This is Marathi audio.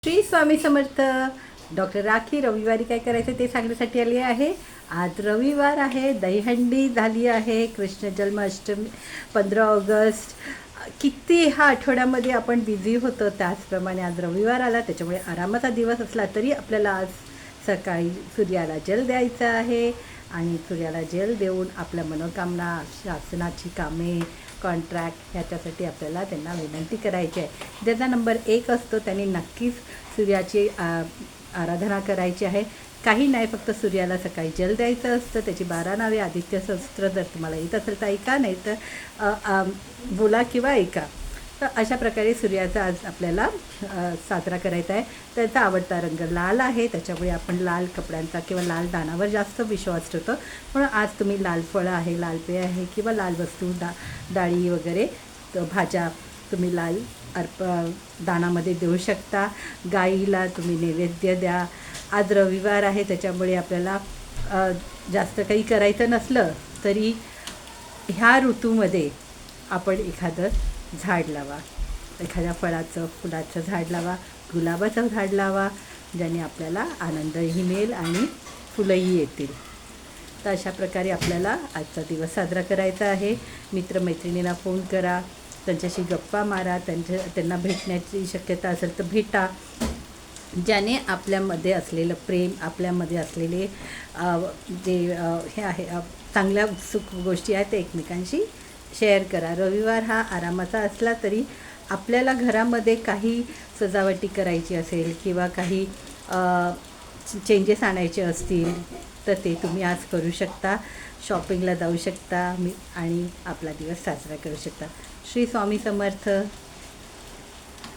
श्री स्वामी समर्थ. डॉक्टर राखी रविवारी काय करायचं ते सांगण्यासाठी आली आहे. आज रविवार आहे, दहीहंडी झाली आहे, कृष्ण जन्माष्टमी 15 ऑगस्ट. किती हा आठवड्यामध्ये आपण बिझी होतो, त्याचप्रमाणे आज रविवार आला, त्याच्यामुळे आरामाचा दिवस असला तरी आपल्याला आज सकाळी सूर्याला जल द्यायचं आहे आणि सूर्याला जल देऊन आपल्या मनोकामना, शासनाची कामे, कॉन्ट्रॅक्ट ह्याच्यासाठी आपल्याला त्यांना विनंती करायची आहे. ज्याचा नंबर 1 असतो त्यांनी नक्कीच सूर्याची आराधना करायची आहे. काही नाही, फक्त सूर्याला सकाळी जल द्यायचं असतं. त्याची 12 नावे आदित्य सहस्त्र जर तुम्हाला येत असेल तर ऐका, नाही तर बोला किंवा ऐका. तर अशा प्रकारे सूर्याचा आज आपल्याला साजरा करायचा आहे. त्याचा आवडता रंग लाल आहे, त्याच्यामुळे आपण लाल कपड्यांचा किंवा लाल दानावर जास्त विश्वास ठेवतो. म्हणून आज तुम्ही लाल फळं आहे, लाल पेय आहे किंवा लाल वस्तू डाळी वगैरे भाज्या तुम्ही लाल दानामध्ये देऊ शकता. गाईला तुम्ही नैवेद्य द्या. आज रविवार आहे, त्याच्यामुळे आपल्याला जास्त काही करायचं नसलं तरी ह्या ऋतूमध्ये आपण एखादं झाड लावा, एखाद्या फळाचं फुलाचं झाड लावा, गुलाबाचं झाड लावा, ज्याने आपल्याला आनंदही मिळेल आणि फुलंही येतील. तर अशा प्रकारे आपल्याला आजचा दिवस साजरा करायचा आहे. मित्रमैत्रिणींना फोन करा, त्यांच्याशी गप्पा मारा, त्यांना भेटण्याची शक्यता असेल तर भेटा. ज्याने आपल्यामध्ये असलेलं प्रेम, आपल्यामध्ये असलेले जे हे आहे चांगल्या उत्सुक गोष्टी आहेत ते एकमेकांशी शेअर करा. रविवार हा आरामाचा असला तरी आपल्याला घरामध्ये काही सजावटी करायची असेल किंवा काही चेंजेस आणायचे असतील तर ते तुम्ही आज करू शकता. शॉपिंगला जाऊ शकता आणि आपला दिवस साजरा करू शकता. श्री स्वामी समर्थ.